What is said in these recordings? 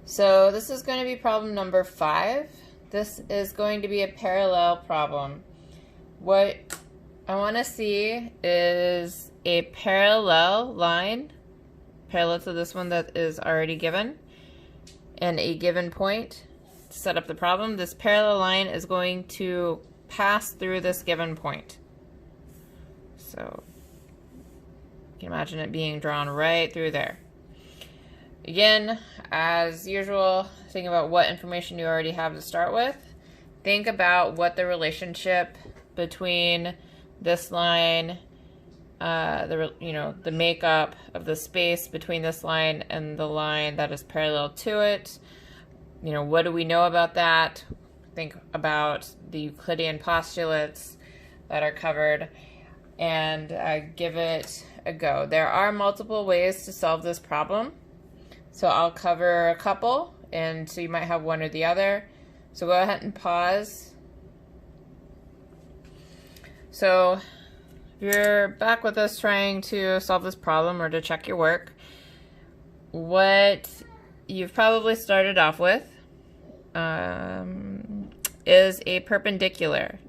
So this is going to be problem number 5. This is going to be a parallel problem. What I want to see is a parallel line, parallel to this one that is already given, and a given point. To set up the problem, this parallel line is going to pass through this given point. So you can imagine it being drawn right through there. Again, as usual, think about what information you already have to start with. Think about what the relationship between this line, the makeup of the space between this line and the line that is parallel to it. What do we know about that? Think about the Euclidean postulates that are covered and give it a go. There are multiple ways to solve this problem. So I'll cover a couple, and so you might have one or the other. So go ahead and pause. So if you're back with us trying to solve this problem or to check your work, what you've probably started off with is a perpendicular.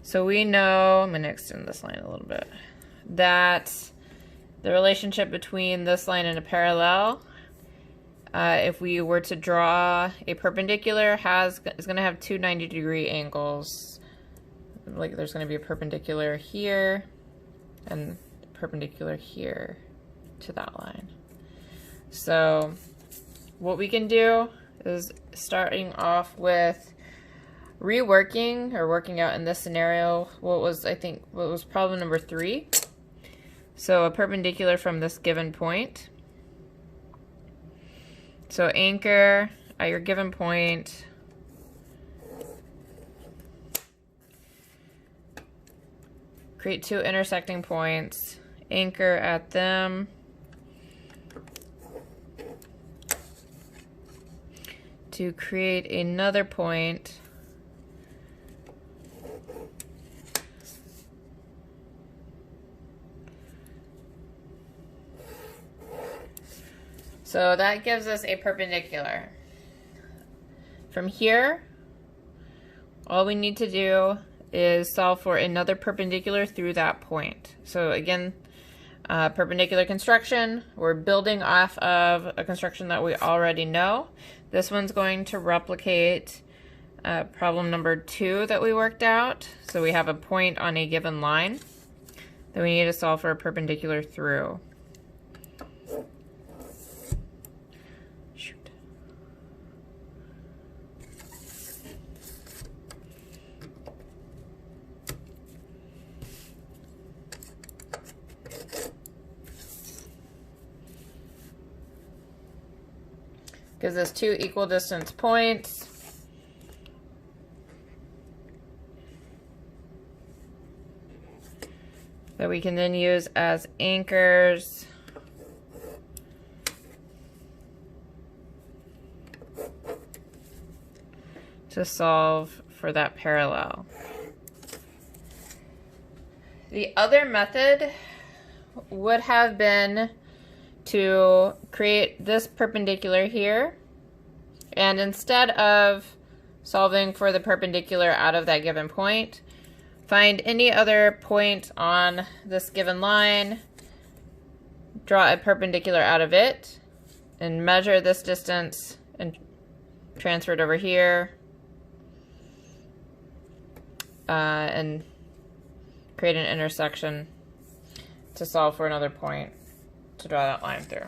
So we know, I'm going to extend this line a little bit, that the relationship between this line and a parallel, if we were to draw a perpendicular, is going to have two 90-degree angles. Like there's going to be a perpendicular here and perpendicular here to that line. So what we can do is starting off with reworking or working out in this scenario what was problem number 3. So a perpendicular from this given point. So anchor at your given point. Create two intersecting points. Anchor at them. To create another point. So that gives us a perpendicular. From here, all we need to do is solve for another perpendicular through that point. So again, perpendicular construction, we're building off of a construction that we already know. This one's going to replicate problem number 2 that we worked out. So we have a point on a given line that we need to solve for a perpendicular through. Gives us two equal distance points. That we can then use as anchors. To solve for that parallel. The other method would have been to create this perpendicular here, and instead of solving for the perpendicular out of that given point, find any other point on this given line, draw a perpendicular out of it, and measure this distance and transfer it over here, and create an intersection to solve for another point to draw that line through.